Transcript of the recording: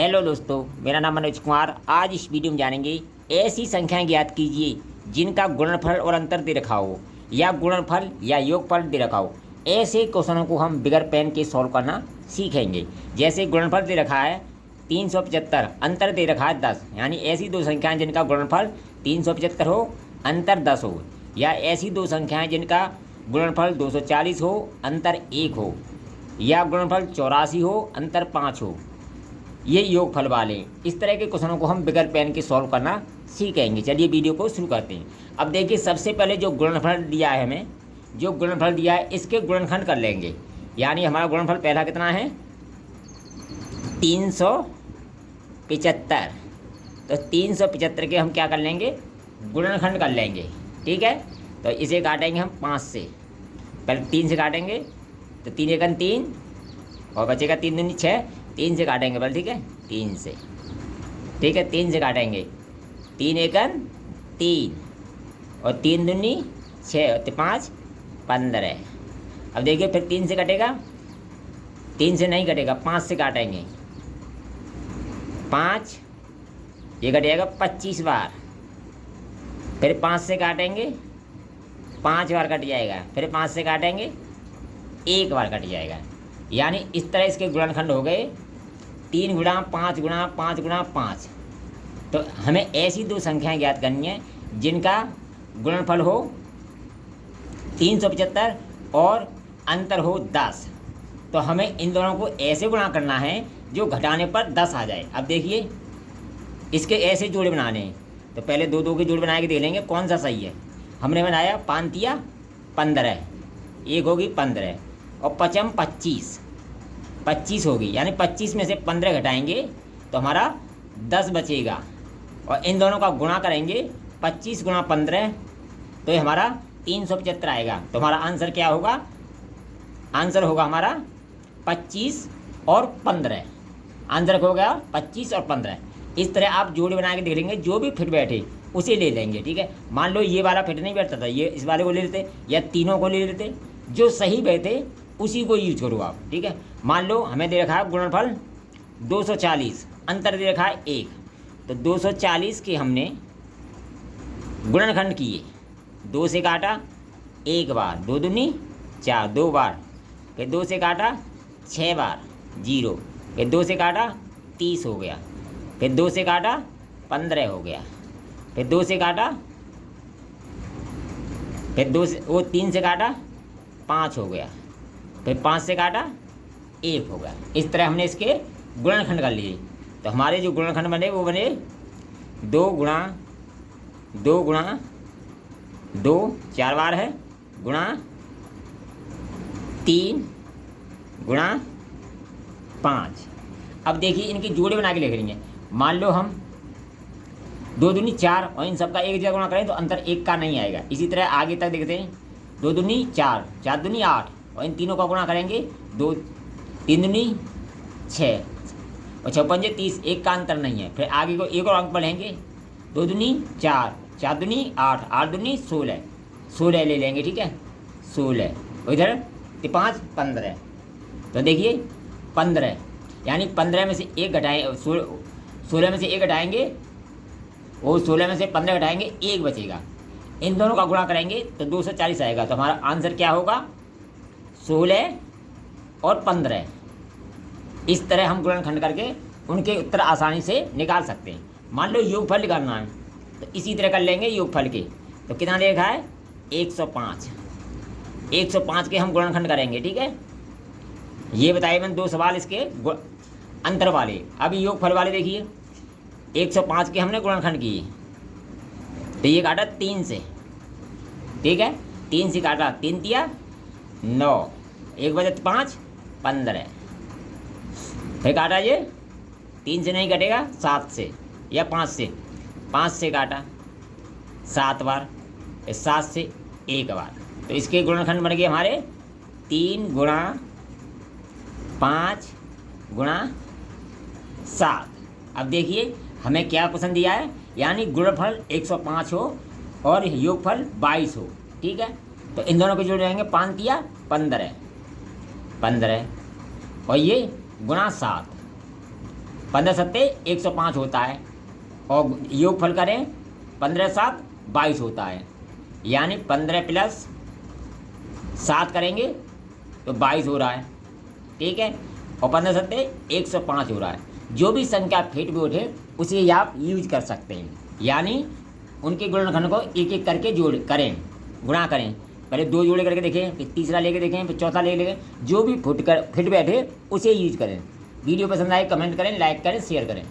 Hello दोस्तों, मेरा नाम मनोज कुमार। आज इस वीडियो में जानेंगे ऐसी संख्याएं ज्ञात कीजिए जिनका गुणनफल और अंतर दे रखा हो या गुणनफल या योगफल दे रखा हो। ऐसे क्वेश्चनों को हम बिगर पेन के सॉल्व करना सीखेंगे। जैसे गुणनफल दे रखा है 375, अंतर दे रखा है 10, यानी ऐसी दो संख्याएं जिनका गुणनफल 375 हो, अंतर 10 हो, या ऐसी दो संख्याएं जिनका गुणनफल 240 हो, अंतर 1 हो, या गुणनफल 84 हो, अंतर 5 हो। ये योगफल वाले इस तरह के क्वेश्चनों को हम बिगर पेन के सॉल्व करना सीखेंगे। चलिए वीडियो को शुरू करते हैं। अब देखिए, सबसे पहले जो गुणनफल दिया है, हमें जो गुणनफल दिया है इसके गुणनखंड कर लेंगे। यानी हमारा गुणनफल पहला कितना है 375। तो 375 के हम क्या कर लेंगे, गुणनखंड कर लेंगे। ठीक है, तो इसे काटेंगे हम 5 से। पहले 3 से काटेंगे तो 3 एकन 3 और बचेगा 3 दूनी 6। 3 से काटेंगे पहले, ठीक है, 3 से, ठीक है, 3 से काटेंगे। 3 एकन 3 और 3 दूनी 6 और 5 15। अब देखिए फिर 3 से कटेगा, 3 से नहीं कटेगा, 5 से काटेंगे। 5 ये कटेगा 25 बार। फिर 5 से काटेंगे, 5 बार कट जाएगा। फिर 5 से काटेंगे, 1 बार कट जाएगा। यानी इस तरह इसके गुणनखंड हो गए 3 गुणा 5 गुणा 5 गुणा 5। तो हमें ऐसी दो संख्याएं ज्ञात करनी है जिनका गुणनफल हो 375 और अंतर हो 10। तो हमें इन दोनों को ऐसे गुणा करना है जो घटाने पर 10 आ जाए। अब देखिए, इसके ऐसे जोड़े बनाने हैं। तो पहले दो दो के जोड़े बना के देख लेंगे कौन सा सही है। हमने बनाया 5 15, एक होगी 15 और 5 25 होगी। यानी 25 में से 15 घटाएंगे तो हमारा 10 बचेगा। और इन दोनों का गुणा करेंगे 25 गुणा 15, तो ये हमारा 375 आएगा। तो हमारा आंसर क्या होगा, आंसर होगा हमारा 25 और 15। आंसर हो गया 25 और 15। इस तरह आप जोड़ी बना के देख लेंगे, जो भी फिट बैठे उसे ले लेंगे। ठीक है, मान लो ये वाला फिट नहीं बैठता था, ये इस वाले को ले लेते या तीनों को ले लेते, जो सही बैठे उसी को यूज करो आप। ठीक है, मान लो हमें दे रखा है गुणनफल 240, अंतर दे रखा है 1। तो 240 के हमने गुणनखंड किए, 2 से काटा 1 बार, 2 दूनी 4, 2 बार। फिर 2 से काटा 6 बार, 0। फिर 2 से काटा 30 हो गया। फिर 2 से काटा 15 हो गया। फिर 2 से काटा, फिर 2 से वो 3 से काटा 5 हो गया। फिर 5 से काटा 1 हो गया। इस तरह हमने इसके गुणनखंड कर लिए। तो हमारे जो गुणनखंड बने वो बने 2 गुणा 2 गुणा 2, 4 बार है, गुणा 3 गुणा 5। अब देखिए इनके जोड़े बना के लिख लेंगे। मान लो हम 2 दूनी 4 और इन सबका एक जगह गुणा करें तो अंतर 1 का नहीं आएगा। इसी तरह आगे तक देखते हैं, 2 दूनी 4, 4 दूनी 8 और इन तीनों का गुणा करेंगे 2, 3 दूनी 6 और 6 पंजे 30, 1 का अंतर नहीं है। फिर आगे को एक और अंक बढ़ेंगे, 2 दूनी 4, 4 दूनी 8, 8 दूनी 16, 16 ले लेंगे। ठीक है, 16 और इधर 5 15। तो देखिए 15, यानी 15 में से 1 घटाएँ, 16 में से 1 घटाएंगे, वो 16 में से 15 घटाएंगे, 1 बचेगा। इन दोनों का गुणा करेंगे तो 240 आएगा। तो हमारा आंसर क्या होगा, 16 और 15। इस तरह हम गुणनखंड करके उनके उत्तर आसानी से निकाल सकते हैं। मान लो योगफल निकालना है तो इसी तरह कर लेंगे योगफल के। तो कितना देखा है 105। 105 के हम गुणनखंड करेंगे। ठीक है, ये बताइए मैंने 2 सवाल इसके अंतर वाले। अब योगफल वाले देखिए, 105 के हमने गुणनखंड किए तो ये काटा 3 से। ठीक है, 3 से काटा, 3 तिया 9, 1 बजे 5 15। फिर काटा ये 3 से नहीं कटेगा, 7 से या 5 से, 5 से काटा 7 बार, 7 से 1 बार। तो इसके गुणनखंड बन गए हमारे 3 गुणा 5 गुणा 7। अब देखिए हमें क्या पसंद दिया है, यानी गुणनफल 105 हो और योगफल 22 हो। ठीक है, तो इन दोनों के जोड़ जाएंगे, 5 तिया 15 और ये गुणा 7। 15 सत्ते 105 होता है, और योगफल करें 15 7 22 होता है, यानी 15 प्लस 7 करेंगे तो 22 हो रहा है, ठीक है। और 15 सत्ते 105 हो रहा है। जो भी संख्या फिट बैठे उसे आप यूज कर सकते हैं, यानी उनके गुणनखंड को एक एक करके गुणा करें। पहले 2 जोड़े करके देखें, फिर तीसरा लेके देखें, फिर चौथा लेके, जो भी फिट बैठे उसे यूज करें। वीडियो पसंद आए कमेंट करें, लाइक करें, शेयर करें।